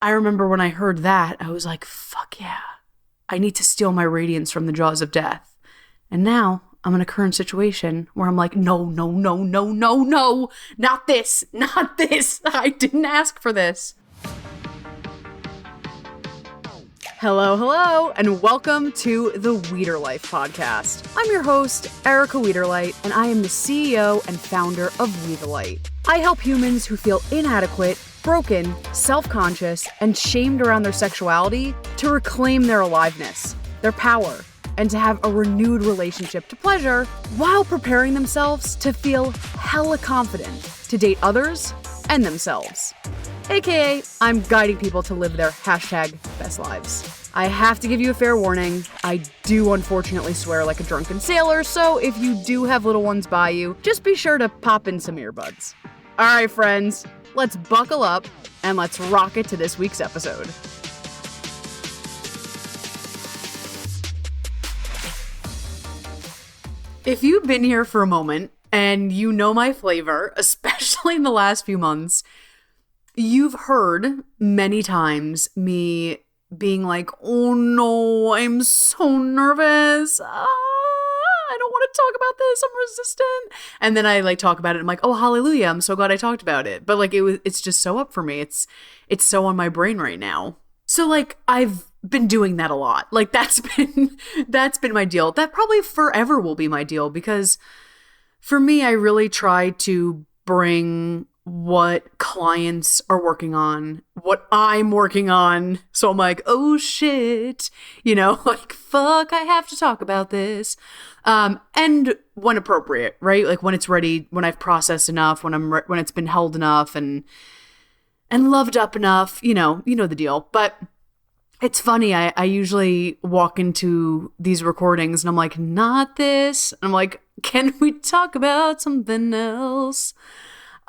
I remember when I heard that, I was like, fuck yeah. I need to steal my radiance from the jaws of death. And now I'm in a current situation where I'm like, no, no, no, no, no, no, not this, not this. I didn't ask for this. Hello, hello, and welcome to the Weeder Life podcast. I'm your host, Erica Weederlight, and I am the CEO and founder of Weederlight. I help humans who feel inadequate, broken, self-conscious, and shamed around their sexuality to reclaim their aliveness, their power, and to have a renewed relationship to pleasure while preparing themselves to feel hella confident to date others and themselves. AKA, I'm guiding people to live their #best lives. I have to give you a fair warning. I do unfortunately swear like a drunken sailor, so if you do have little ones by you, just be sure to pop in some earbuds. All right, friends, let's buckle up and let's rock it to this week's episode. If you've been here for a moment and you know my flavor, especially in the last few months, you've heard many times me being like, oh no, I'm so nervous. I don't want to talk about this. I'm resistant. And then I talk about it. I'm like, oh, hallelujah. I'm so glad I talked about it. But it's just so up for me. It's so on my brain right now. So I've been doing that a lot. That's been my deal. That probably forever will be my deal, because for me, I really try to bring what clients are working on, what I'm working on. So I'm like, oh shit, fuck, I have to talk about this. And when appropriate, right? When it's ready, when I've processed enough, when it's been held enough and loved up enough, you know the deal. But it's funny, I usually walk into these recordings and I'm like, not this. And I'm like, can we talk about something else?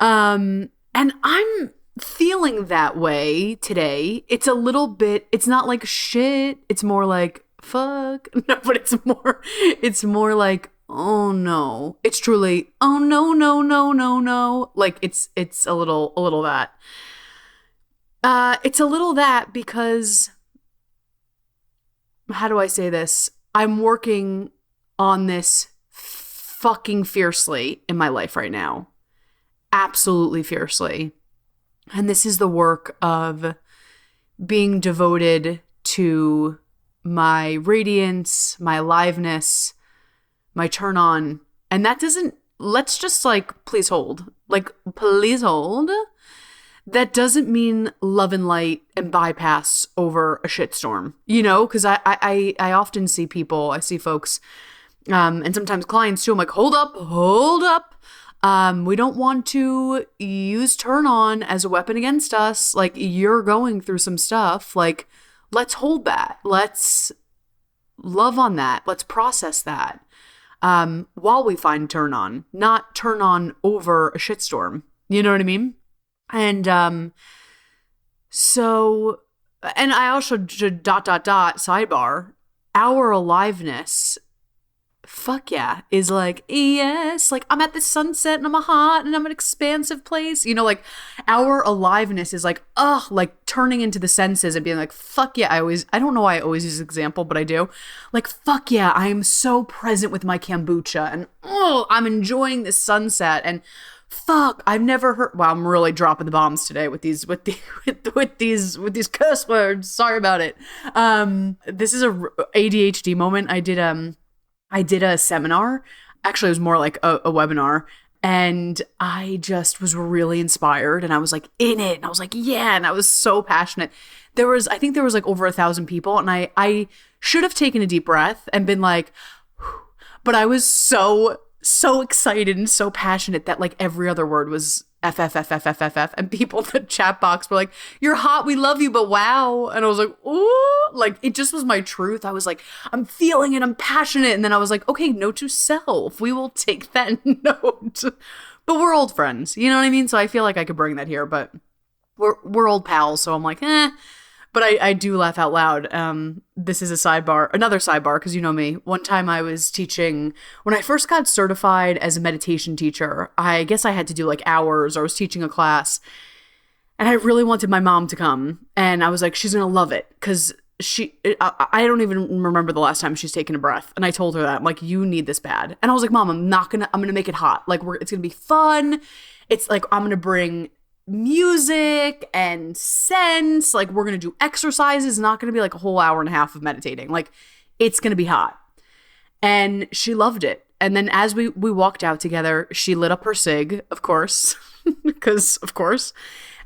And I'm feeling that way today. It's a little bit, it's not like shit. It's more like, fuck. No, but it's more like, oh no. It's truly, oh no, no, no, no, no. It's a little that. It's a little that because, how do I say this? I'm working on this fucking fiercely in my life right now. Absolutely fiercely. And this is the work of being devoted to my radiance, my aliveness, my turn on. And that doesn't, let's just please hold. Please hold. That doesn't mean love and light and bypass over a shitstorm, because I often see people, I see folks, and sometimes clients too. I'm like, hold up. We don't want to use turn on as a weapon against us. You're going through some stuff. Let's hold that. Let's love on that. Let's process that. While we find turn on, not turn on over a shitstorm. You know what I mean? And, so, and I also should ... sidebar, our aliveness, fuck yeah, is yes, I'm at the sunset and I'm hot and I'm an expansive place, our aliveness is turning into the senses and being like, fuck yeah, I don't know why I always use this example, but I do, fuck yeah, I am so present with my kombucha and I'm enjoying this sunset and fuck, I've never heard, wow, I'm really dropping the bombs today with these curse words, sorry about it. This is a ADHD moment. I did a seminar. Actually, it was more like a webinar. And I just was really inspired. And I was in it. And I was yeah. And I was so passionate. I think there was over 1,000 people. And I should have taken a deep breath and been but I was so excited and so passionate that every other word was F. And people in the chat box were you're hot, we love you, but wow. And I was ooh, it just was my truth. I was I'm feeling it, I'm passionate. And then I was okay, note to self, we will take that note. But we're old friends, you know what I mean? So I feel I could bring that here, but we're old pals. So I'm but I do laugh out loud. This is another sidebar, because you know me. One time I was teaching, when I first got certified as a meditation teacher, I guess I had to do hours, or I was teaching a class. And I really wanted my mom to come. And I was like, she's going to love it. Because I don't even remember the last time she's taken a breath. And I told her that. I'm like, you need this bad. And I was like, Mom, I'm going to make it hot. Like, it's going to be fun. It's like, I'm going to bring music and scents. Like, we're going to do exercises. It's not going to be like a whole hour and a half of meditating. Like, it's going to be hot. And she loved it. And then as we walked out together, she lit up her cig, of course, because of course.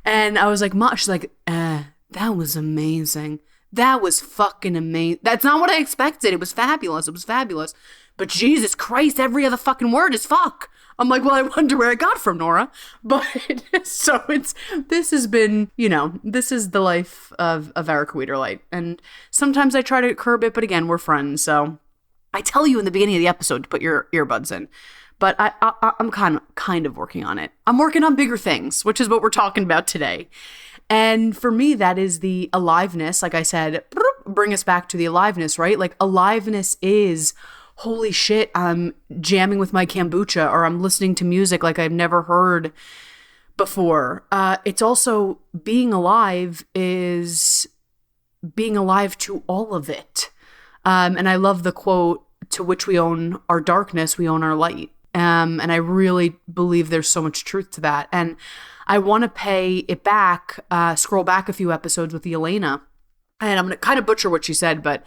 And I was like, Mom, she's like, that was amazing. That was fucking amazing. That's not what I expected. It was fabulous. It was fabulous. But Jesus Christ, every other fucking word is fuck. I'm like, well, I wonder where I got from, Nora. But so this has been, this is the life of Erica Wiederlight. And sometimes I try to curb it, but again, we're friends. So I tell you in the beginning of the episode to put your earbuds in. But I'm kind of working on it. I'm working on bigger things, which is what we're talking about today. And for me, that is the aliveness. Like I said, bring us back to the aliveness, right? Like aliveness is, holy shit, I'm jamming with my kombucha or I'm listening to music like I've never heard before. It's also being alive is being alive to all of it. And I love the quote, to which we own our darkness, we own our light. And I really believe there's so much truth to that. And I want to pay it back, scroll back a few episodes with Elena. And I'm going to kind of butcher what she said, but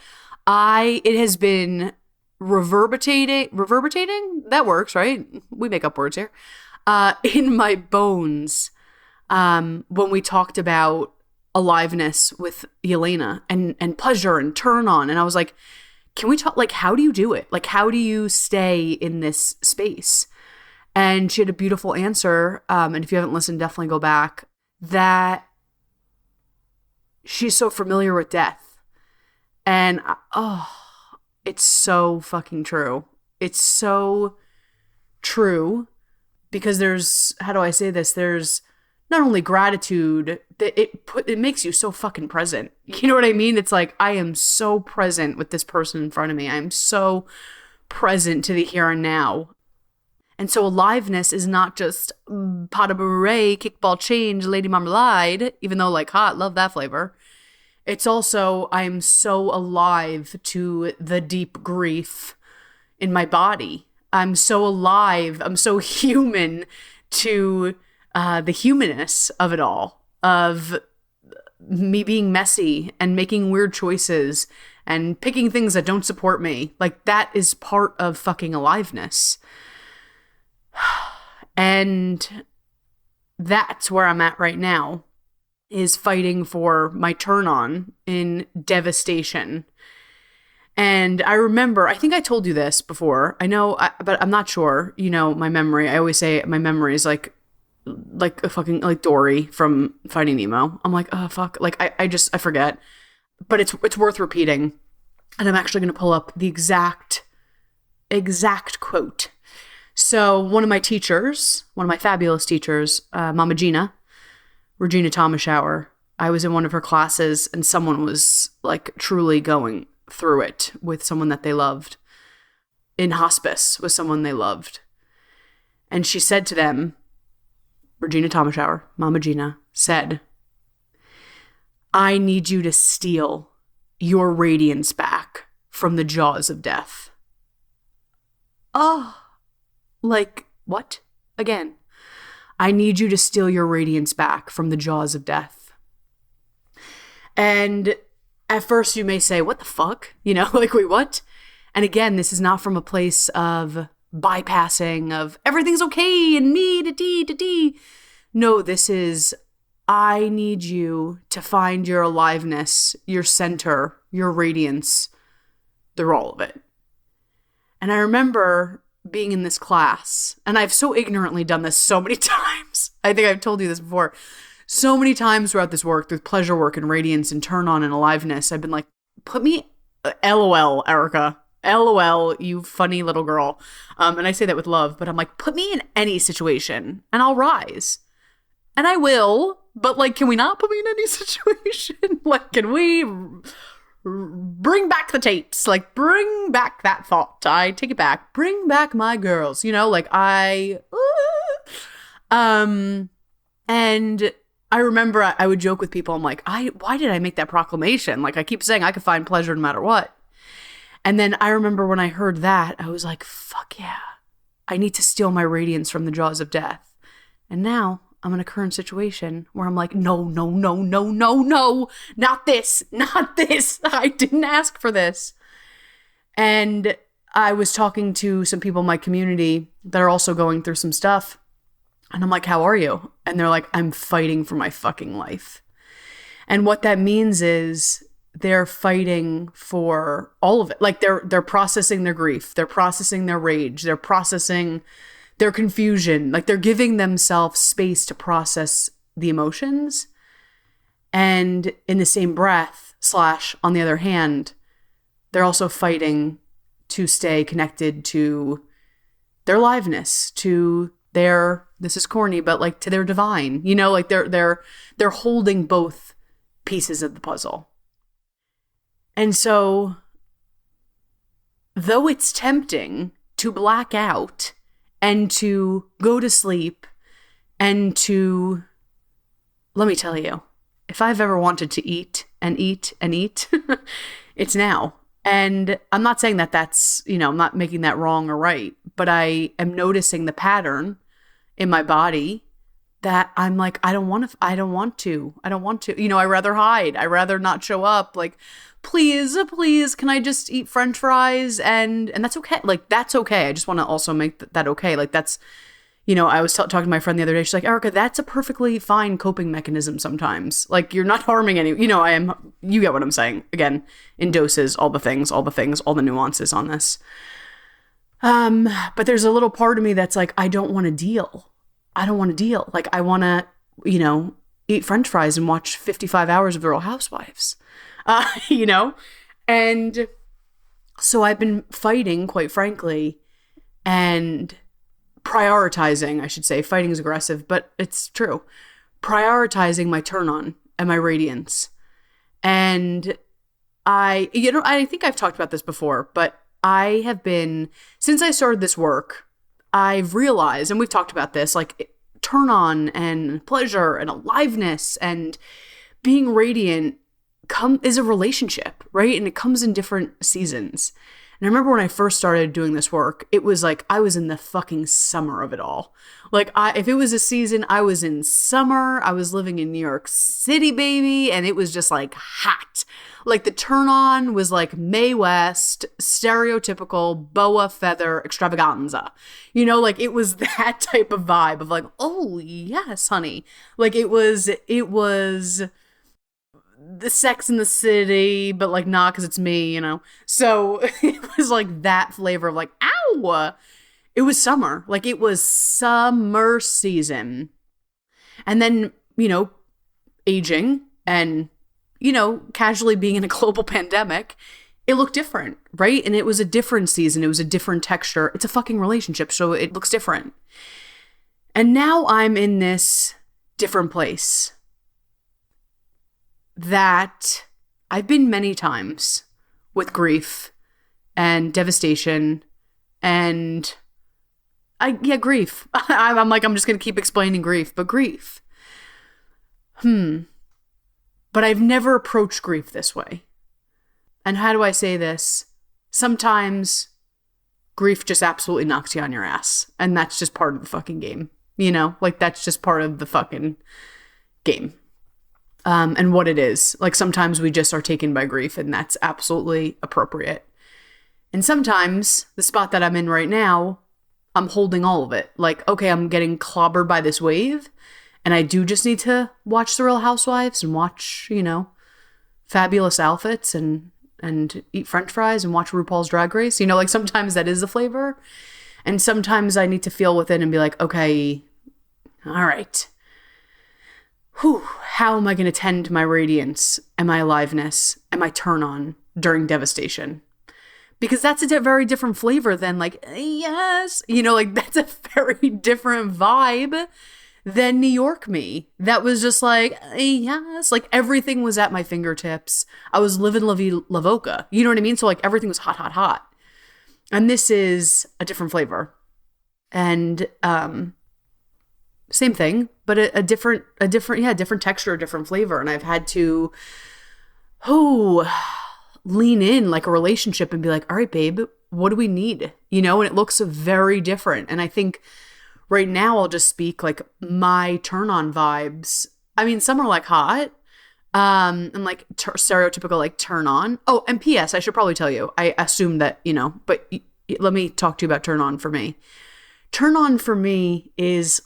it has been reverberating? That works, right? We make up words here. In my bones, when we talked about aliveness with Elena and pleasure and turn on. And I was like, can we talk, like, how do you do it? Like, how do you stay in this space? And she had a beautiful answer. And if you haven't listened, definitely go back. That she's so familiar with death. And it's so fucking true. It's so true because there's, how do I say this? There's not only gratitude, that it makes you so fucking present. You know what I mean? It's like, I am so present with this person in front of me. I'm so present to the here and now. And so aliveness is not just pot de bourrée, kickball change, Lady Marmalade, even though like hot, love that flavor. It's also, I'm so alive to the deep grief in my body. I'm so alive. I'm so human to the humanness of it all, of me being messy and making weird choices and picking things that don't support me. Like, that is part of fucking aliveness. And that's where I'm at right now, is fighting for my turn on in devastation. And I remember, I think I told you this before. I know, but I'm not sure. My memory. I always say my memory is like a fucking, like Dory from Finding Nemo. I'm like, oh fuck. Like I forget. But it's worth repeating. And I'm actually going to pull up the exact quote. So one of my teachers, one of my fabulous teachers, Mama Gena, Regina Thomashower, I was in one of her classes and someone was like truly going through it with someone that they loved, in hospice with someone they loved. And she said to them, Regina Thomashower, Mama Gena, said, I need you to steal your radiance back from the jaws of death. Oh, like, what? Again, I need you to steal your radiance back from the jaws of death. And at first you may say, what the fuck? Like, wait, what? And again, this is not from a place of bypassing, of everything's okay and me to D. No, this is, I need you to find your aliveness, your center, your radiance, through all of it. And I remember being in this class, and I've so ignorantly done this so many times. I think I've told you this before. So many times throughout this work, through pleasure work and radiance and turn on and aliveness, I've been like, put me, LOL, Erica. LOL, you funny little girl. And I say that with love, but I'm like, put me in any situation and I'll rise. And I will, but like, can we not put me in any situation? Like, can we bring back the tapes? Like, bring back that thought. I take it back. Bring back my girls. And I remember I would joke with people. I'm like, why did I make that proclamation? Like, I keep saying I could find pleasure no matter what. And then I remember when I heard that, I was like, fuck yeah. I need to steal my radiance from the jaws of death. And now I'm in a current situation where I'm like, no, not this. I didn't ask for this. And I was talking to some people in my community that are also going through some stuff. And I'm like, how are you? And they're like, I'm fighting for my fucking life. And what that means is they're fighting for all of it. Like they're processing their grief. They're processing their rage. They're processing their confusion. Like they're giving themselves space to process the emotions. And in the same breath, / on the other hand, they're also fighting to stay connected to their aliveness, to their, this is corny, but like to their divine, you know, like they're holding both pieces of the puzzle. And so, though it's tempting to black out and to go to sleep and to, let me tell you, if I've ever wanted to eat and eat and eat, it's now. And I'm not saying that that's, you know, I'm not making that wrong or right, but I am noticing the pattern in my body that I'm like, I don't want to, you know, I rather hide. I rather not show up. Like, please, can I just eat French fries? And that's okay. Like, that's okay. I just want to also make that okay. Like, that's, you know, I was talking to my friend the other day. She's like, Erica, that's a perfectly fine coping mechanism sometimes. Like, you're not harming any, you know, you get what I'm saying. Again, in doses, all the things, all the nuances on this. But there's a little part of me that's like, I don't want to deal. Like, I want to, you know, eat French fries and watch 55 hours of The Real Housewives, you know? And so I've been fighting, quite frankly, and prioritizing, I should say. Fighting is aggressive, but it's true. Prioritizing my turn on and my radiance. And I think I've talked about this before, but I have been, since I started this work, I've realized, and we've talked about this, like turn on and pleasure and aliveness and being radiant is a relationship, right? And it comes in different seasons. And I remember when I first started doing this work, it was like I was in the fucking summer of it all. Like, if it was a season, I was in summer. I was living in New York City, baby, and it was just like hot. Like, the turn on was like Mae West, stereotypical boa feather extravaganza. You know, like, it was that type of vibe of like, oh yes, honey. Like, it was the Sex in the City, but like not because it's me, you know? So it was like that flavor of like, ow! It was summer. Like, it was summer season. And then, you know, aging and, you know, casually being in a global pandemic, it looked different, right? And it was a different season. It was a different texture. It's a fucking relationship, so it looks different. And now I'm in this different place that I've been many times with grief and devastation and grief. I'm like, I'm just going to keep explaining grief, but grief. But I've never approached grief this way. And how do I say this? Sometimes grief just absolutely knocks you on your ass. And that's just part of the fucking game. You know, like, that's just part of the fucking game. And what it is. Like, sometimes we just are taken by grief, and that's absolutely appropriate. And sometimes the spot that I'm in right now, I'm holding all of it. Like, okay, I'm getting clobbered by this wave, and I do just need to watch The Real Housewives and watch, you know, fabulous outfits and eat French fries and watch RuPaul's Drag Race. You know, like, sometimes that is the flavor. And sometimes I need to feel within and be like, okay, all right. How am I going to tend to my radiance and my aliveness and my turn on during devastation? Because that's a very different flavor than like, yes, you know, like, that's a very different vibe than New York me. That was just like, yes, like, everything was at my fingertips. I was living La Vie Lavoca. You know what I mean? So like, everything was hot, hot, hot. And this is a different flavor. And, same thing, but a different texture, a different flavor. And I've had to, lean in like a relationship and be like, all right, babe, what do we need? And it looks very different. And I think right now I'll just speak like my turn on vibes. I mean, some are like hot, and like stereotypical like turn on. Oh, and P.S. I should probably tell you, I assume that, but let me talk to you about turn on for me. Turn on for me is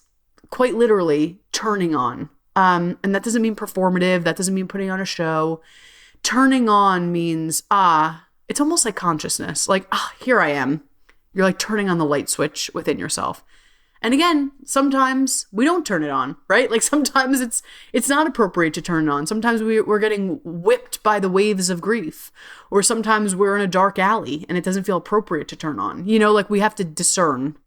quite literally turning on. And that doesn't mean performative. That doesn't mean putting on a show. Turning on means, it's almost like consciousness. Like, here I am. You're like turning on the light switch within yourself. And again, sometimes we don't turn it on, right? Like sometimes it's not appropriate to turn it on. Sometimes we're getting whipped by the waves of grief. Or sometimes we're in a dark alley and it doesn't feel appropriate to turn on. Like we have to discern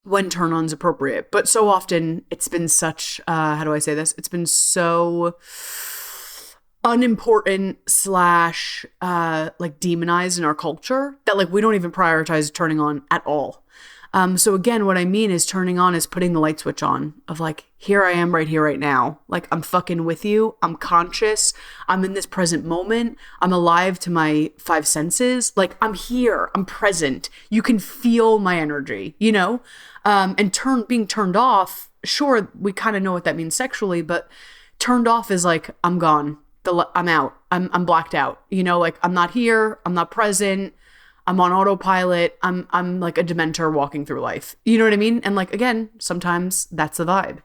when turn on's appropriate. But so often it's been such, how do I say this? It's been so unimportant / like demonized in our culture that like we don't even prioritize turning on at all. So again, what I mean is turning on is putting the light switch on of like, here I am right here, right now. Like I'm fucking with you. I'm conscious. I'm in this present moment. I'm alive to my 5 senses. Like I'm here. I'm present. You can feel my energy, and being turned off. Sure. We kind of know what that means sexually, but turned off is like, I'm gone. I'm out. I'm blacked out, like I'm not here. I'm not present. I'm on autopilot. I'm like a dementor walking through life. You know what I mean? And like, again, sometimes that's the vibe.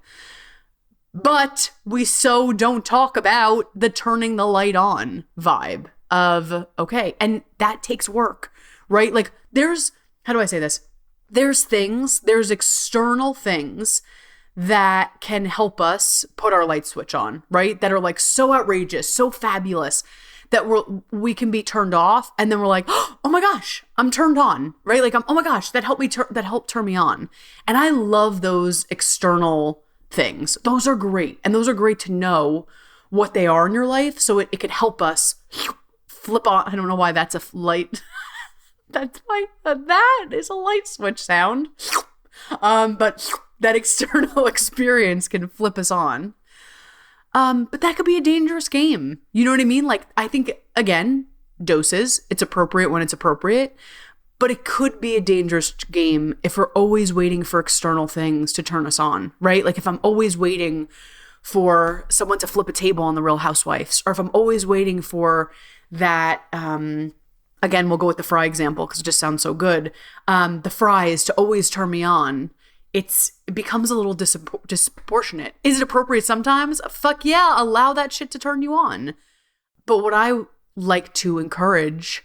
But we so don't talk about the turning the light on vibe of, okay. And that takes work, right? Like how do I say this? There's external things that can help us put our light switch on, right? That are like so outrageous, so fabulous, that we can be turned off, and then we're like, oh my gosh, I'm turned on, right? Like, oh my gosh, that helped turn me on. And I love those external things. Those are great. And those are great to know what they are in your life. So it could help us flip on. I don't know why that's a light. That is a light switch sound. But that external experience can flip us on. But that could be a dangerous game. You know what I mean? Like, I think, again, doses, it's appropriate when it's appropriate, but it could be a dangerous game if we're always waiting for external things to turn us on, right? Like if I'm always waiting for someone to flip a table on The Real Housewives, or if I'm always waiting for that, again, we'll go with the fry example because it just sounds so good. The fries to always turn me on. It becomes a little disproportionate. Is it appropriate sometimes? Fuck yeah, allow that shit to turn you on. But what I like to encourage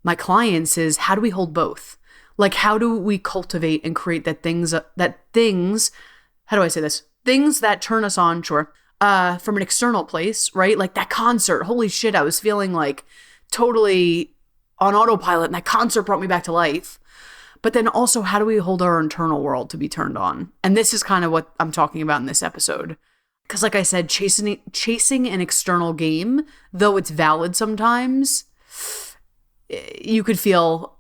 my clients is, how do we hold both? Like, how do we cultivate and create things, how do I say this? Things that turn us on, sure, from an external place, right? Like that concert, holy shit, I was feeling like totally on autopilot and that concert brought me back to life. But then also, how do we hold our internal world to be turned on? And this is kind of what I'm talking about in this episode. Because like I said, chasing an external game, though it's valid sometimes, you could feel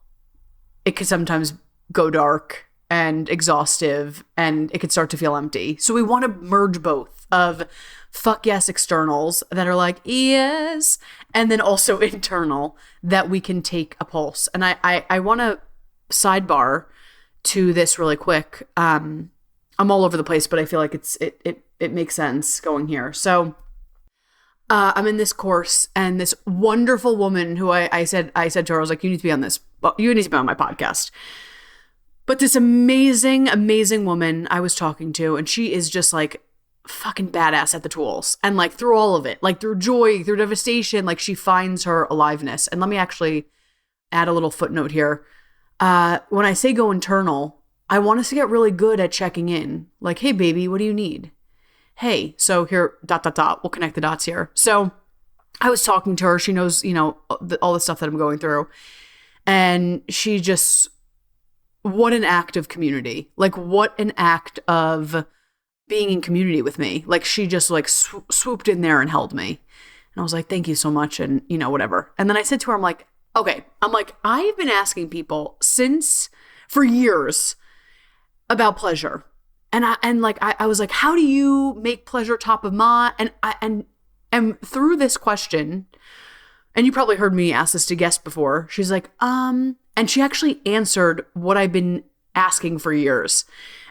it could sometimes go dark and exhaustive, and it could start to feel empty. So we want to merge both of fuck yes externals that are like, yes, and then also internal that we can take a pulse. And I want to sidebar to this really quick. I'm all over the place, but I feel like it makes sense going here. So I'm in this course, and this wonderful woman who I said to her, I was like, you need to be on this. Well, you need to be on my podcast. But this amazing, amazing woman I was talking to, and she is just like fucking badass at the tools, and like through all of it, like through joy, through devastation, like she finds her aliveness. And let me actually add a little footnote here. When I say go internal, I want us to get really good at checking in. Like, hey, baby, what do you need? Hey, so here, ... We'll connect the dots here. So I was talking to her. She knows, all the stuff that I'm going through. And she just, what an act of community. Like, what an act of being in community with me. Like, she just like swooped in there and held me. And I was like, thank you so much. And, whatever. And then I said to her, I'm like, okay, I've been asking people for years about pleasure. I was like, how do you make pleasure top of mind? And through this question, and you probably heard me ask this to guests before, she's like, and she actually answered what I've been asking for years.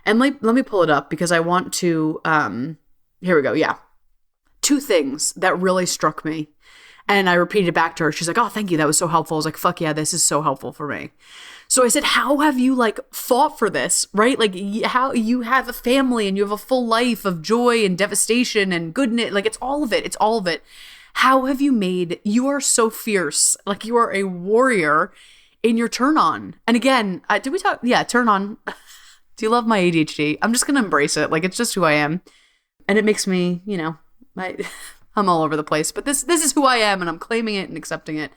And let me pull it up because I want to, here we go. Yeah. 2 things that really struck me. And I repeated it back to her. She's like, oh, thank you. That was so helpful. I was like, fuck yeah, this is so helpful for me. So I said, how have you like fought for this, right? Like how you have a family and you have a full life of joy and devastation and goodness. Like it's all of it. It's all of it. How have you you are so fierce. Like you are a warrior in your turn on. And again, did we talk? Yeah, turn on. Do you love my ADHD? I'm just going to embrace it. Like it's just who I am. And it makes me, I'm all over the place, but this is who I am and I'm claiming it and accepting it.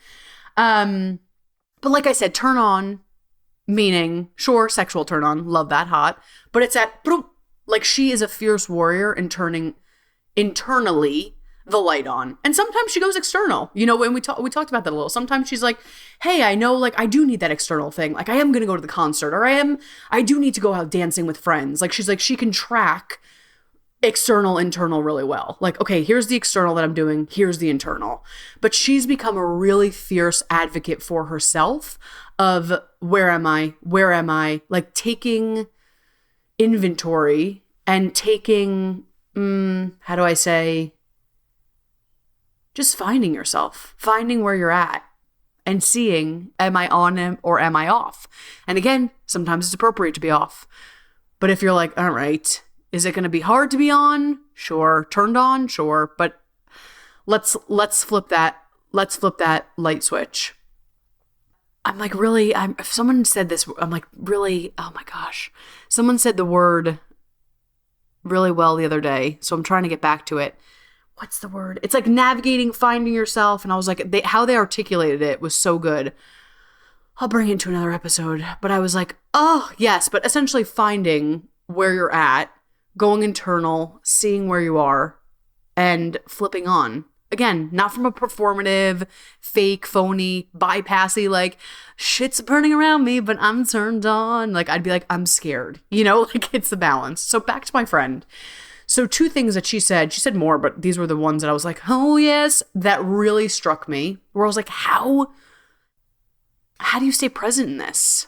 But like I said, turn on, meaning, sure, sexual turn on, love that, hot, but it's like she is a fierce warrior in turning internally the light on. And sometimes she goes external. When we talked about that a little. Sometimes she's like, hey, I know like I do need that external thing. Like I am going to go to the concert or I do need to go out dancing with friends. Like she's like, she can track external, internal really well. Like, okay, here's the external that I'm doing. Here's the internal. But she's become a really fierce advocate for herself of where am I? Where am I? Like taking inventory and taking, how do I say, just finding yourself, finding where you're at and seeing, am I on or am I off? And again, sometimes it's appropriate to be off. But if you're like, all right, is it going to be hard to be on? Sure. Turned on? Sure. But let's flip that. Let's flip that light switch. I'm like, really, if someone said this, I'm like, really, oh my gosh. Someone said the word really well the other day. So I'm trying to get back to it. What's the word? It's like navigating, finding yourself. And I was like, how they articulated it was so good. I'll bring it to another episode. But I was like, oh, yes. But essentially finding where you're at, going internal, seeing where you are, and flipping on. Again, not from a performative, fake, phony, bypassy, like, shit's burning around me, but I'm turned on. Like, I'd be like, I'm scared. Like, it's the balance. So back to my friend. So 2 things that she said more, but these were the ones that I was like, oh, yes, that really struck me. Where I was like, how do you stay present in this?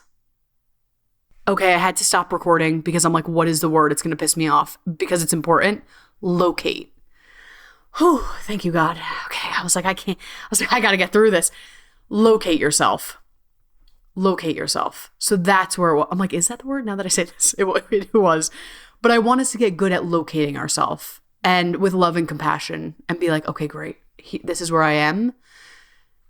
Okay, I had to stop recording because I'm like, what is the word? It's going to piss me off because it's important. Locate. Whew, thank you, God. Okay, I was like, I got to get through this. Locate yourself. Locate yourself. So that's where I'm like, is that the word? Now that I say this, it was. But I want us to get good at locating ourselves and with love and compassion and be like, okay, great. This is where I am.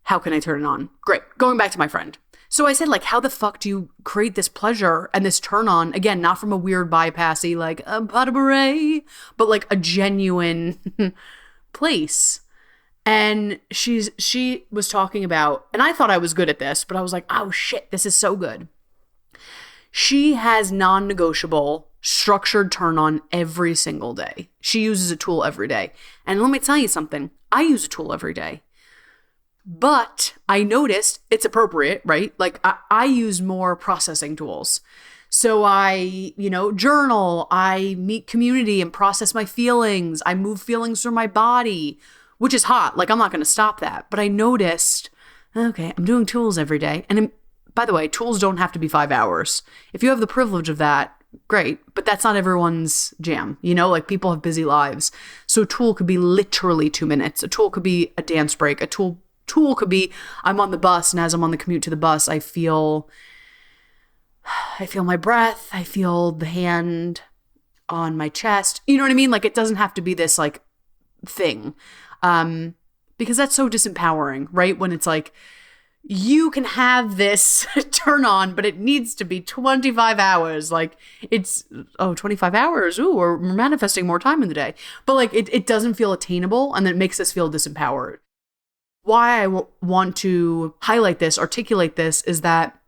How can I turn it on? Great. Going back to my friend. So I said, like, how the fuck do you create this pleasure and this turn on? Again, not from a weird bypassy, like a pot of beret, but like a genuine place. And she was talking about, and I thought I was good at this, but I was like, oh shit, this is so good. She has non-negotiable structured turn on every single day. She uses a tool every day. And let me tell you something. I use a tool every day. But I noticed it's appropriate, right? Like I use more processing tools. So I, journal, I meet community and process my feelings. I move feelings through my body, which is hot. Like I'm not going to stop that. But I noticed, okay, I'm doing tools every day. And by the way, tools don't have to be 5 hours. If you have the privilege of that, great. But that's not everyone's jam. Like people have busy lives. So a tool could be literally 2 minutes. A tool could be a dance break. A tool could be I'm on the bus, and as I'm on the commute to the bus, I feel my breath. I feel the hand on my chest. You know what I mean? Like it doesn't have to be this like thing. Because that's so disempowering, right? When it's like, you can have this turn on, but it needs to be 25 hours. Like it's, 25 hours. Ooh, we're manifesting more time in the day. But like it doesn't feel attainable, and it makes us feel disempowered. Why I want to highlight this, articulate this, is that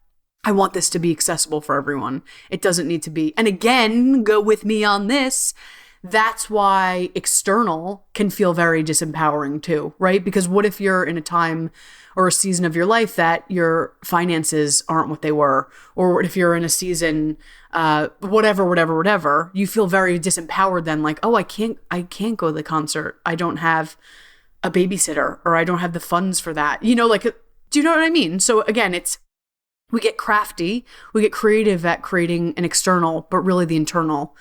I want this to be accessible for everyone. It doesn't need to be, and again, go with me on this. that's why external can feel very disempowering too, right? Because what if you're in a time or a season of your life that your finances aren't what they were? Or what if you're in a season, whatever, you feel very disempowered then, like, oh, I can't go to the concert. I don't have a babysitter, or I don't have the funds for that. You know, like, do you know what I mean? So again, we get crafty, we get creative at creating an external, but really the internal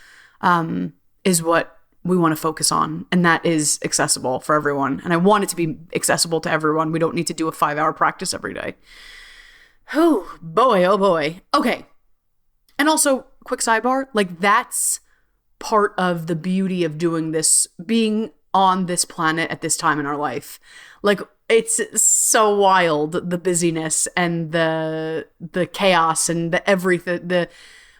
is what we want to focus on. And that is accessible for everyone. And I want it to be accessible to everyone. We don't need to do a 5-hour practice every day. Oh boy. Okay. And also, quick sidebar, like, that's part of the beauty of doing this, being on this planet at this time in our life. Like, it's so wild, the busyness and the chaos and the everything.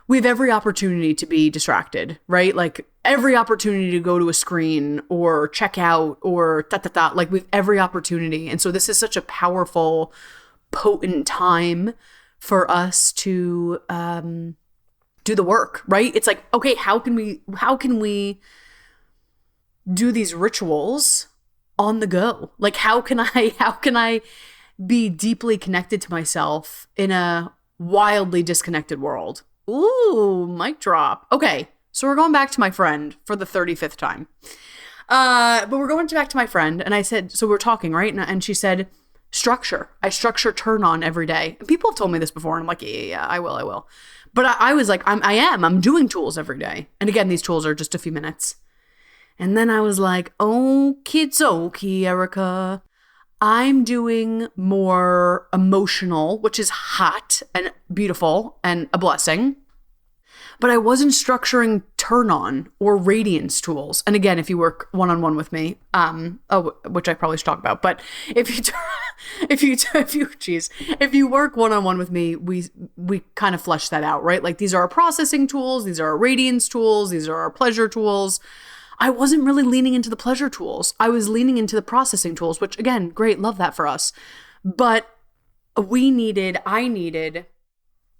We have every opportunity to be distracted, right? Like, every opportunity to go to a screen or check out or like, we have every opportunity. And so this is such a powerful, potent time for us to do the work, right? It's like, okay, how can we do these rituals on the go? Like, how can I be deeply connected to myself in a wildly disconnected world? Ooh, mic drop. Okay, so we're going back to my friend for the 35th time. But we're going back to my friend, and I said, so we're talking, right? And she said, structure. I structure turn on every day. And people have told me this before, and I'm like, yeah, I will. But I was like, I'm doing tools every day. And again, these tools are just a few minutes. And then I was like, okie Erica. I'm doing more emotional, which is hot and beautiful and a blessing. But I wasn't structuring turn on or radiance tools. And again, if you work one-on-one with me, which I probably should talk about, but if you work one-on-one with me, we kind of flesh that out, right? Like, these are our processing tools, these are our radiance tools, these are our pleasure tools. I wasn't really leaning into the pleasure tools. I was leaning into the processing tools, which, again, great, love that for us. But I needed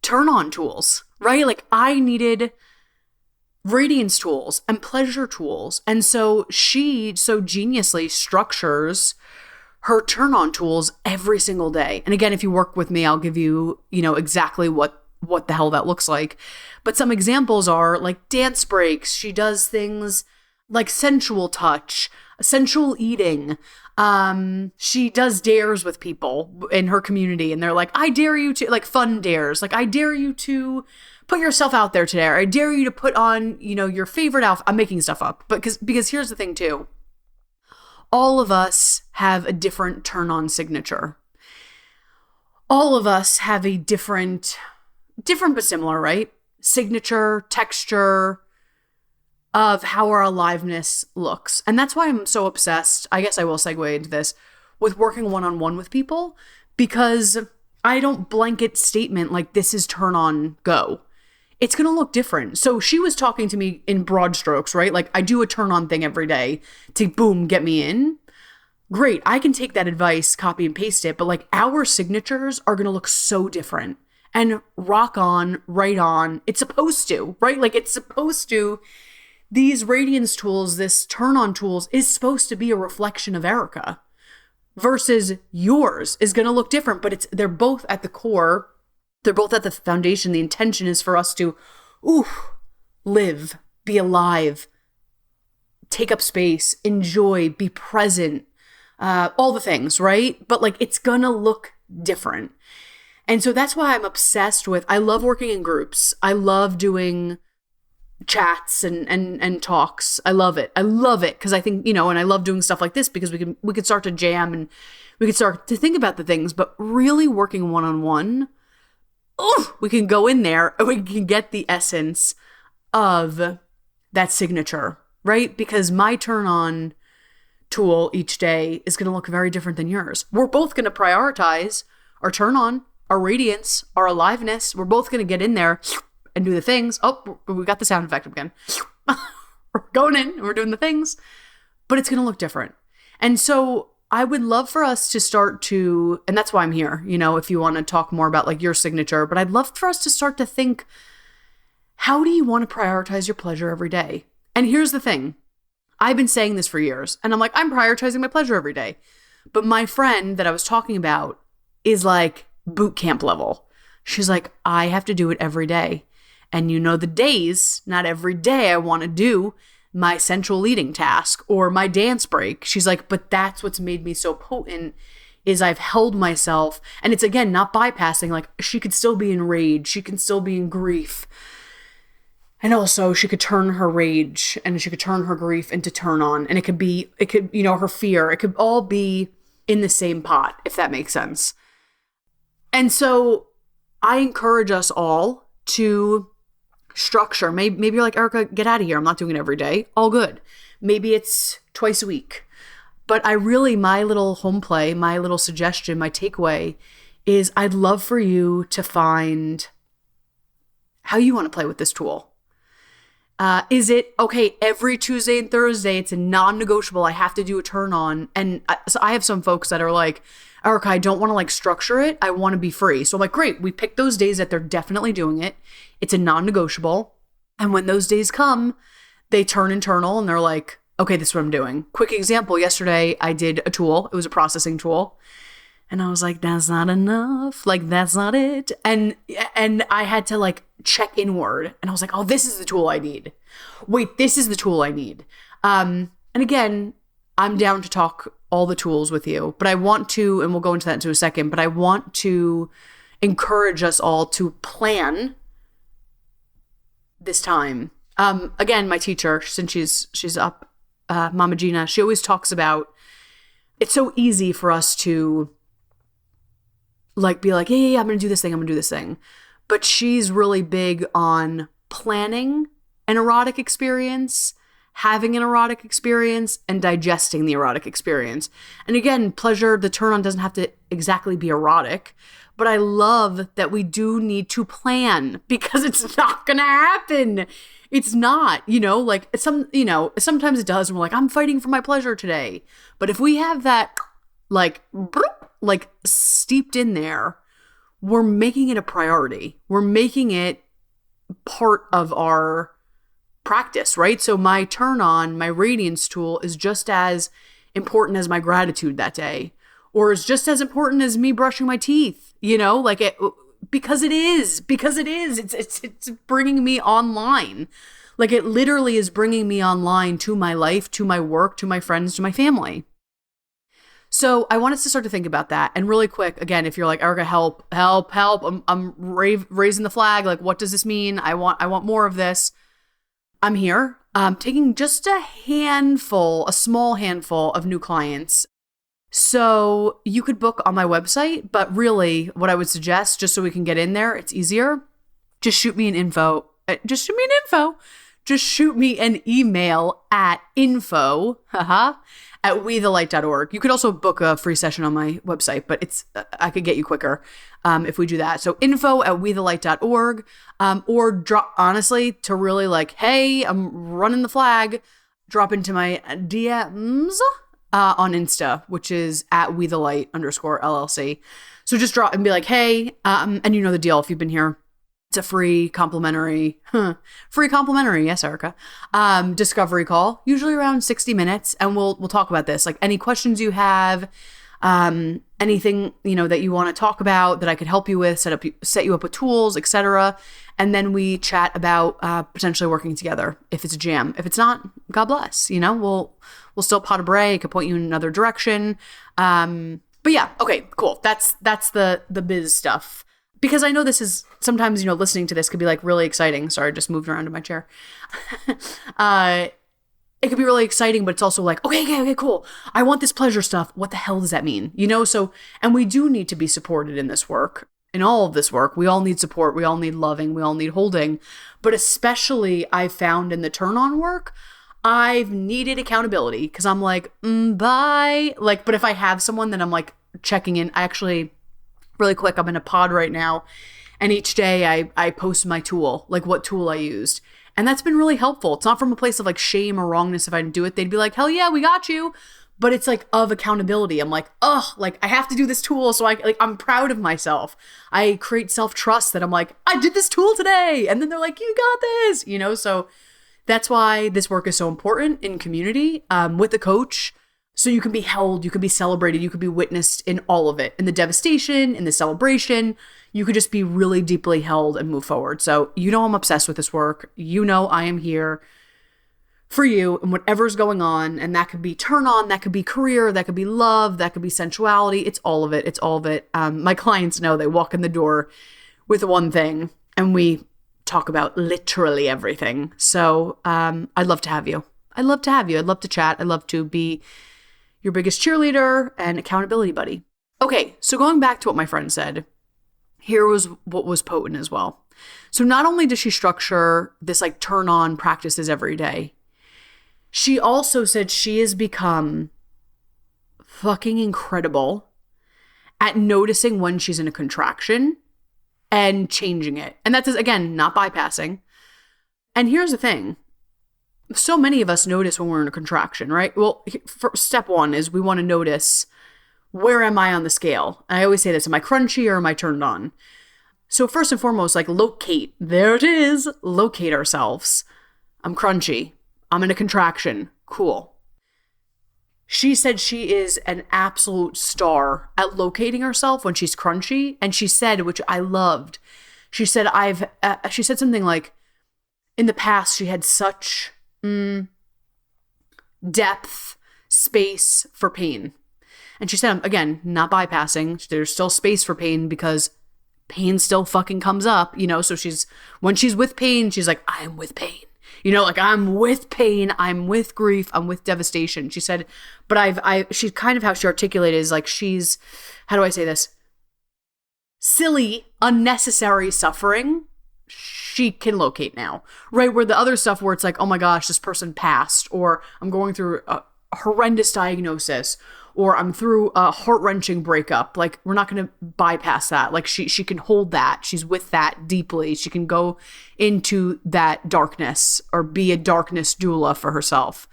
turn on tools, right? Like, I needed radiance tools and pleasure tools. And so she so geniusly structures her turn on tools every single day. And again, if you work with me, I'll give you, exactly what the hell that looks like. But some examples are like dance breaks. She does things like sensual touch, sensual eating. She does dares with people in her community, and they're like, I dare you to, like, fun dares. Like, I dare you to put yourself out there today. Or I dare you to put on, your favorite outfit. I'm making stuff up, but because here's the thing too. All of us have a different turn on signature. All of us have a different but similar, right? Signature, texture, of how our aliveness looks. And that's why I'm so obsessed, I guess I will segue into this, with working one-on-one with people, because I don't blanket statement like, this is turn on, go. It's going to look different. So she was talking to me in broad strokes, right? Like, I do a turn on thing every day to boom, get me in. Great. I can take that advice, copy and paste it, but like, our signatures are going to look so different and rock on, right on. It's supposed to, right? Like, it's supposed to. These radiance tools, this turn on tools, is supposed to be a reflection of Erica versus yours is going to look different, but they're both at the core. They're both at the foundation. The intention is for us to, live, be alive, take up space, enjoy, be present, all the things, right? But like, it's going to look different. And so that's why I'm obsessed with, I love working in groups. I love doing chats and talks. I love it because I think, and I love doing stuff like this because we could start to jam and we could start to think about the things, but really working one-on-one, we can go in there and we can get the essence of that signature, right? Because my turn on tool each day is going to look very different than yours. We're both going to prioritize our turn on, our radiance, our aliveness. We're both going to get in there and do the things. Oh, we got the sound effect again. We're going in and we're doing the things, but it's going to look different. And so I would love for us to start to, and that's why I'm here, if you want to talk more about like your signature, but I'd love for us to start to think, how do you want to prioritize your pleasure every day? And here's the thing. I've been saying this for years, and I'm like, I'm prioritizing my pleasure every day. But my friend that I was talking about is like boot camp level. She's like, I have to do it every day. And you know the days, not every day I want to do my central leading task or my dance break. She's like, but that's what's made me so potent is I've held myself. And it's, again, not bypassing. Like, she could still be in rage. She can still be in grief. And also she could turn her rage and she could turn her grief into turn on. And it could, you know, her fear. It could all be in the same pot, if that makes sense. And so I encourage us all to structure. Maybe you're like, Erica, get out of here. I'm not doing it every day. All good. Maybe it's twice a week. But my little home play, my little suggestion, my takeaway is I'd love for you to find how you want to play with this tool. Is it, okay, every Tuesday and Thursday, it's a non-negotiable, I have to do a turn on. And so I have some folks that are like, Erica, I don't want to like structure it. I want to be free. So I'm like, great. We pick those days that they're definitely doing it. It's a non-negotiable. And when those days come, they turn internal and they're like, okay, this is what I'm doing. Quick example. Yesterday I did a tool. It was a processing tool. And I was like, that's not enough. Like, that's not it. And I had to like check inward. And I was like, oh, this is the tool I need. Wait, this is the tool I need. And again, I'm down to talk all the tools with you. But I want to, and we'll go into that in a second, but I want to encourage us all to plan this time. Again, my teacher, since she's up, Mama Gena, she always talks about, it's so easy for us to like be like, yeah, I'm going to do this thing. But she's really big on planning an erotic experience, having an erotic experience, and digesting the erotic experience. And again, pleasure, the turn on doesn't have to exactly be erotic, but I love that we do need to plan because it's not going to happen. It's not, like sometimes it does. And we're like, I'm fighting for my pleasure today. But if we have that like steeped in there, we're making it a priority. We're making it part of our practice, right? So my turn on, my Radiance tool is just as important as my gratitude that day, or is just as important as me brushing my teeth, because it is. It's bringing me online. Like, it literally is bringing me online to my life, to my work, to my friends, to my family. So I want us to start to think about that. And really quick, again, if you're like, Erica, help, I'm raising the flag. Like, what does this mean? I want more of this. I'm here. Taking just a small handful of new clients. So you could book on my website, but really what I would suggest, just so we can get in there, it's easier, just shoot me an info. Just shoot me an email at info@wethelight.org. You could also book a free session on my website, but I could get you quicker if we do that. So info@wethelight.org, or drop, honestly, to really like, hey, I'm running the flag, drop into my DMs on Insta, which is @wethelight_LLC. So just drop and be like, hey, and you know the deal if you've been here. It's a free complimentary, yes, Erica, discovery call, usually around 60 minutes. And we'll talk about this, like any questions you have, anything, that you want to talk about that I could help you with, set you up with tools, etc. And then we chat about potentially working together if it's a jam. If it's not, God bless, we'll still pot a break, could point you in another direction. But yeah, okay, cool. That's the biz stuff. Because I know this is sometimes, listening to this could be like really exciting. Sorry, I just moved around in my chair. It could be really exciting, but it's also like, okay, cool. I want this pleasure stuff. What the hell does that mean? So, and we do need to be supported in this work, in all of this work. We all need support. We all need loving. We all need holding. But especially I found in the turn on work, I've needed accountability because I'm like, bye. Like, but if I have someone, then I'm like checking in. I actually, really quick, I'm in a pod right now, and each day I post my tool, like what tool I used. And that's been really helpful. It's not from a place of like shame or wrongness if I didn't do it. They'd be like, hell yeah, we got you. But it's like of accountability. I'm like, like I have to do this tool. So I'm proud of myself. I create self-trust that I'm like, I did this tool today. And then they're like, you got this, so That's why this work is so important in community, with a coach. So you can be held, you can be celebrated, you could be witnessed in all of it, in the devastation, in the celebration. You could just be really deeply held and move forward. So I'm obsessed with this work. I am here for you and whatever's going on. And that could be turn on, that could be career, that could be love, that could be sensuality. It's all of it. It's all of it. My clients know they walk in the door with one thing and we talk about literally everything. So I'd love to have you. I'd love to have you. I'd love to chat. I'd love to be your biggest cheerleader and accountability buddy. Okay, so going back to what my friend said, here was what was potent as well. So not only does she structure this like turn on practices every day, she also said she has become fucking incredible at noticing when she's in a contraction and changing it. And that's, again, not bypassing. And here's the thing. So many of us notice when we're in a contraction, right? Well, step one is we want to notice, where am I on the scale? And I always say this, am I crunchy or am I turned on? So first and foremost, like locate. There it is. Locate ourselves. I'm crunchy. I'm in a contraction. Cool. She said she is an absolute star at locating herself when she's crunchy. And she said, which I loved, she said something like, in the past, she had such depth, space for pain. And she said, again, not bypassing, there's still space for pain because pain still fucking comes up, so when she's with pain, she's like, I'm with pain. Like I'm with pain, I'm with grief, I'm with devastation. She said, but she's kind of how she articulated is like she's, how do I say this? Silly, unnecessary suffering, she can locate now, right? Where the other stuff where it's like, oh my gosh, this person passed, or I'm going through a horrendous diagnosis, or I'm through a heart-wrenching breakup. Like, we're not going to bypass that. Like, she can hold that. She's with that deeply. She can go into that darkness or be a darkness doula for herself.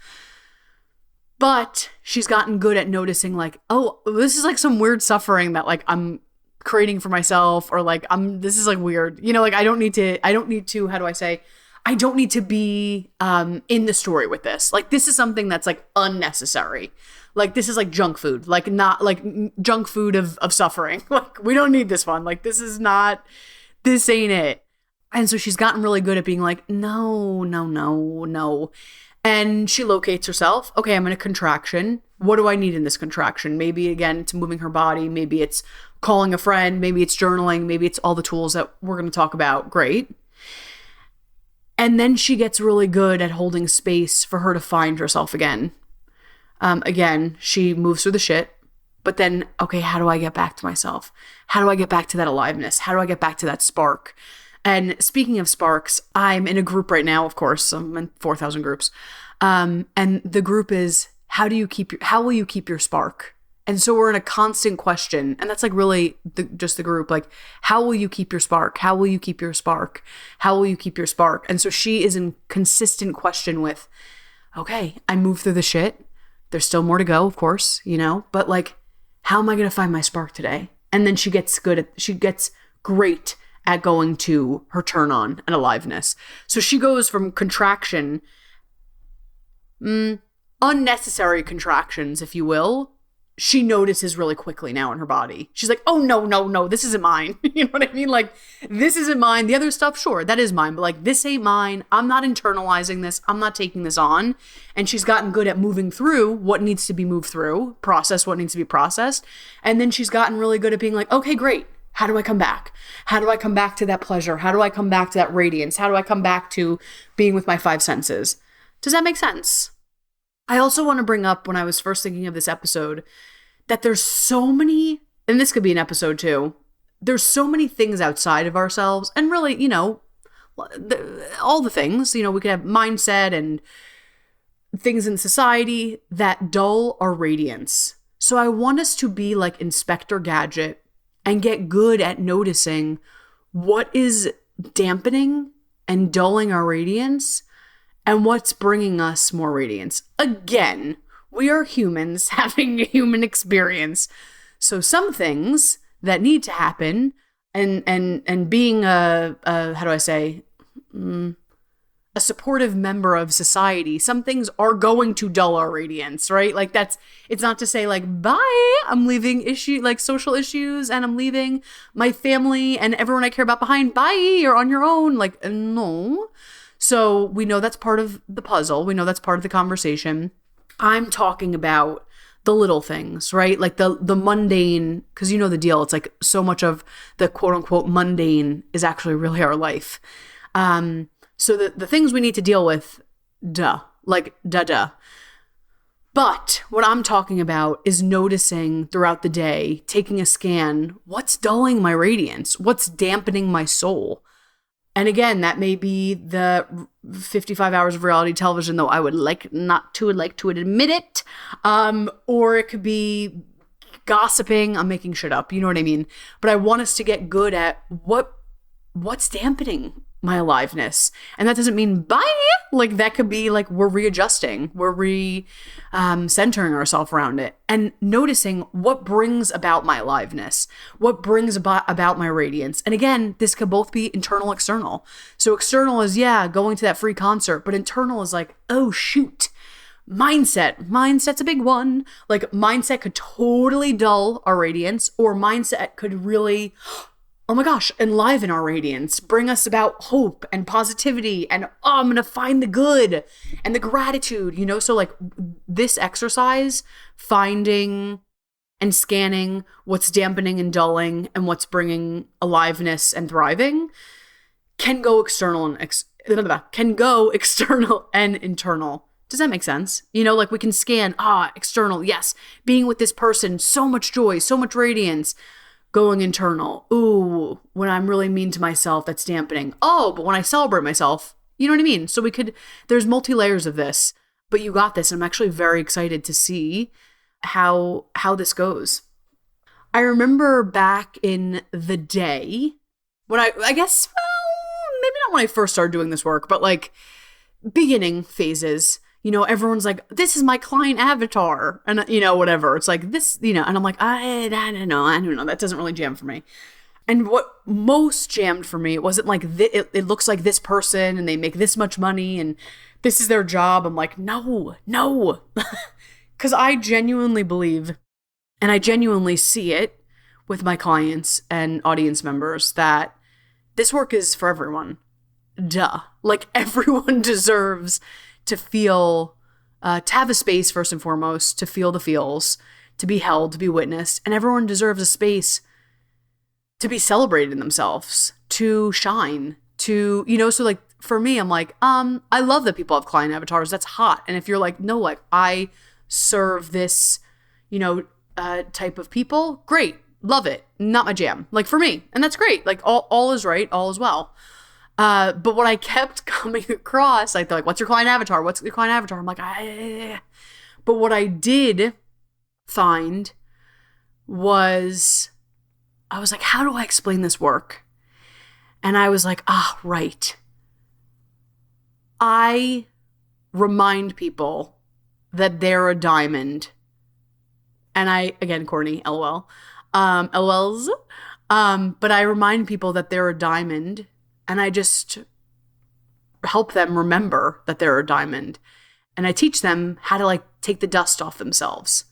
But she's gotten good at noticing, like, oh, this is like some weird suffering that like I'm creating for myself, or like this is like weird. Like I don't need to, how do I say? I don't need to be in the story with this. Like, this is something that's like unnecessary. Like, this is like junk food, like not like junk food of suffering. Like, we don't need this one. Like, this ain't it. And so she's gotten really good at being like, no. And she locates herself. Okay, I'm in a contraction. What do I need in this contraction? Maybe, again, it's moving her body. Maybe it's calling a friend. Maybe it's journaling. Maybe it's all the tools that we're going to talk about. Great. And then she gets really good at holding space for her to find herself again. Again, she moves through the shit. But then, okay, how do I get back to myself? How do I get back to that aliveness? How do I get back to that spark? And speaking of sparks, I'm in a group right now, of course. I'm in 4,000 groups. And the group is, how will you keep your spark? And so we're in a constant question. And that's like really just the group. Like, how will you keep your spark? How will you keep your spark? How will you keep your spark? And so she is in consistent question with, okay, I moved through the shit. There's still more to go, of course, but like, how am I going to find my spark today? And then she gets great at going to her turn on and aliveness. So she goes from contraction, unnecessary contractions, if you will. She notices really quickly now in her body. She's like, oh, no, this isn't mine. You know what I mean? Like, this isn't mine. The other stuff, sure, that is mine. But like, this ain't mine. I'm not internalizing this. I'm not taking this on. And she's gotten good at moving through what needs to be moved through, process what needs to be processed. And then she's gotten really good at being like, okay, great. How do I come back? How do I come back to that pleasure? How do I come back to that radiance? How do I come back to being with my five senses? Does that make sense? I also want to bring up, when I was first thinking of this episode, that there's so many, and this could be an episode too, there's so many things outside of ourselves, and really, all the things, we could have mindset and things in society that dull our radiance. So I want us to be like Inspector Gadget and get good at noticing what is dampening and dulling our radiance and what's bringing us more radiance. Again, we are humans having a human experience. So some things that need to happen and being how do I say, a supportive member of society, some things are going to dull our radiance, right? Like it's not to say like, bye, I'm leaving social issues and I'm leaving my family and everyone I care about behind. Bye, you're on your own. Like, no. So we know that's part of the puzzle. We know that's part of the conversation. I'm talking about the little things, right? Like the mundane, because you know the deal. It's like so much of the quote unquote mundane is actually really our life. So the things we need to deal with, duh. But what I'm talking about is noticing throughout the day, taking a scan, what's dulling my radiance? What's dampening my soul? And again, that may be the 55 hours of reality television, though I would like to admit it. Or it could be gossiping. I'm making shit up. You know what I mean? But I want us to get good at what's dampening my aliveness. And that doesn't mean bye. Like that could be like we're readjusting, we're centering ourselves around it and noticing what brings about my aliveness, what brings about my radiance. And again, this could both be internal, external. So external is, going to that free concert, but internal is like, oh shoot, mindset's a big one. Like mindset could totally dull our radiance, or mindset could really, oh my gosh, enliven our radiance, bring us about hope and positivity and, I'm going to find the good and the gratitude, So like this exercise, finding and scanning what's dampening and dulling and what's bringing aliveness and thriving can go external and external and internal. Does that make sense? Like we can scan, external, yes, being with this person, so much joy, so much radiance. Going internal, ooh, when I'm really mean to myself, that's dampening. Oh, but when I celebrate myself, you know what I mean? So there's multi-layers of this, but you got this. And I'm actually very excited to see how this goes. I remember back in the day when I guess, maybe not when I first started doing this work, but like beginning phases. Everyone's like, this is my client avatar. And, whatever. It's like this, and I'm like, I don't know. That doesn't really jam for me. And what most jammed for me, it wasn't like, it looks like this person and they make this much money and this is their job. I'm like, no. Because I genuinely believe, and I genuinely see it with my clients and audience members, that this work is for everyone. Duh. Like everyone deserves to feel, to have a space first and foremost, to feel the feels, to be held, to be witnessed. And everyone deserves a space to be celebrated in themselves, to shine, to, so like for me, I'm like, I love that people have client avatars. That's hot. And if you're like, no, like I serve this, type of people, great. Love it. Not my jam. Like for me. And that's great. Like all is right. All is well. But what I kept coming across, like, they're like, what's your client avatar? What's your client avatar? I'm like, but what I did find was, I was like, how do I explain this work? And I was like, right. I remind people that they're a diamond. And again, corny, LOL, LOLs. But I remind people that they're a diamond. And I just help them remember that they're a diamond. And I teach them how to like take the dust off themselves.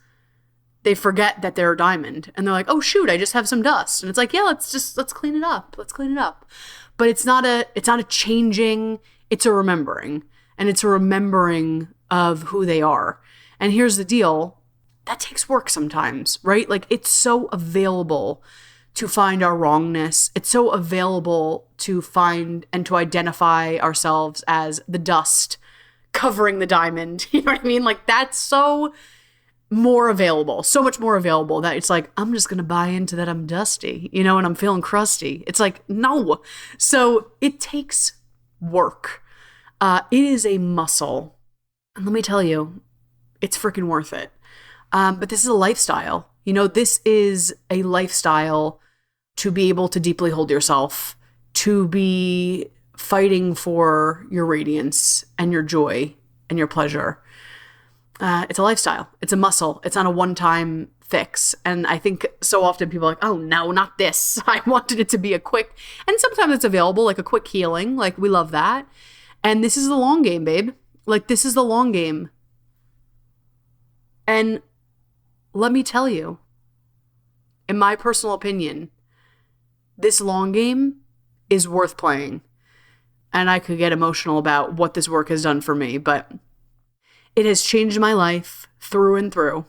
They forget that they're a diamond. And they're like, oh shoot, I just have some dust. And it's like, yeah, let's clean it up. Let's clean it up. But it's not a changing, it's a remembering. And it's a remembering of who they are. And here's the deal. That takes work sometimes, right? Like it's so available to find our wrongness. It's so available to find and to identify ourselves as the dust covering the diamond. You know what I mean? Like that's so more available, so much more available that it's like, I'm just going to buy into that I'm dusty, and I'm feeling crusty. It's like, no. So it takes work. It is a muscle. And let me tell you, it's freaking worth it. But this is a lifestyle. This is a lifestyle to be able to deeply hold yourself, to be fighting for your radiance and your joy and your pleasure. It's a lifestyle. It's a muscle. It's not a one-time fix. And I think so often people are like, oh, no, not this. I wanted it to be a quick, and sometimes it's available, like a quick healing. Like we love that. And this is the long game, babe. Like, this is the long game. And let me tell you, in my personal opinion, this long game is worth playing. And I could get emotional about what this work has done for me, but it has changed my life through and through.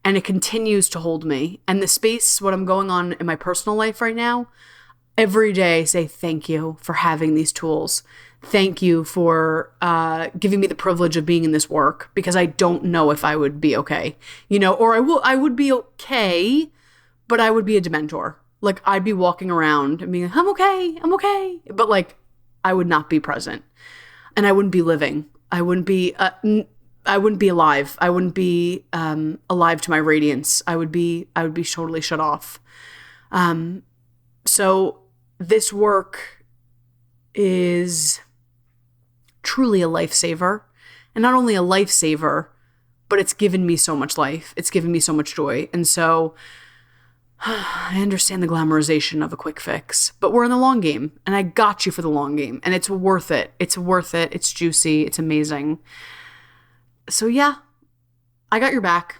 And it continues to hold me. And the space, what I'm going on in my personal life right now, every day I say thank you for having these tools. Thank you for giving me the privilege of being in this work, because I don't know if I would be okay. Or I would be okay, but I would be a dementor. Like, I'd be walking around and being like, I'm okay. But like, I would not be present. And I wouldn't be living. I wouldn't be alive. I wouldn't be alive to my radiance. I would be totally shut off. So this work is truly a lifesaver. And not only a lifesaver, but it's given me so much life. It's given me so much joy. And so I understand the glamorization of a quick fix, but we're in the long game, and I got you for the long game, and it's worth it. It's worth it. It's juicy. It's amazing. So yeah, I got your back.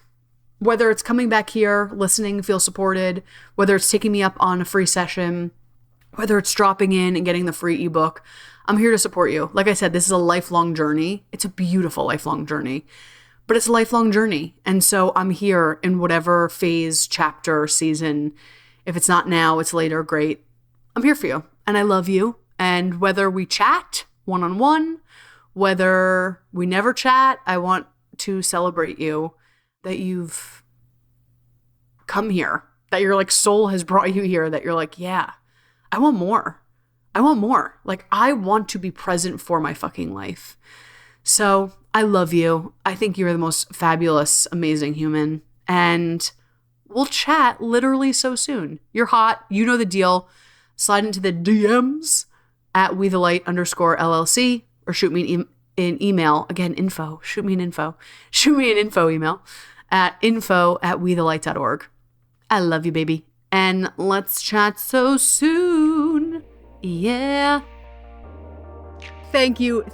Whether it's coming back here, listening, feel supported, whether it's taking me up on a free session, whether it's dropping in and getting the free ebook, I'm here to support you. Like I said, this is a lifelong journey. It's a beautiful lifelong journey, but it's a lifelong journey. And so I'm here in whatever phase, chapter, season. If it's not now, it's later, great. I'm here for you, and I love you. And whether we chat one-on-one, whether we never chat, I want to celebrate you, that you've come here, that your like soul has brought you here, that you're like, yeah, I want more. I want more. Like, I want to be present for my fucking life. So I love you. I think you're the most fabulous, amazing human. And we'll chat literally so soon. You're hot. You know the deal. Slide into the DMs at WeTheLight_LLC, or shoot me an email. Again, info. Shoot me an info email at info@wethelight.org. I love you, baby. And let's chat so soon. Yeah. Thank you.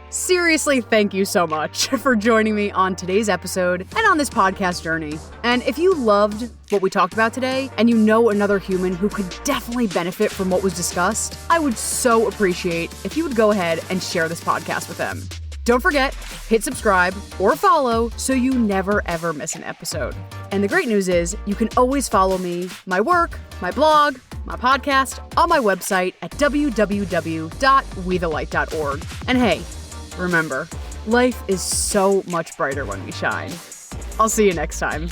Seriously, thank you so much for joining me on today's episode and on this podcast journey. And if you loved what we talked about today, and you know another human who could definitely benefit from what was discussed, I would so appreciate if you would go ahead and share this podcast with them. Don't forget, hit subscribe or follow so you never ever miss an episode. And the great news is you can always follow me, my work, my blog, my podcast on my website at www.wethelight.org. And hey, remember, life is so much brighter when we shine. I'll see you next time.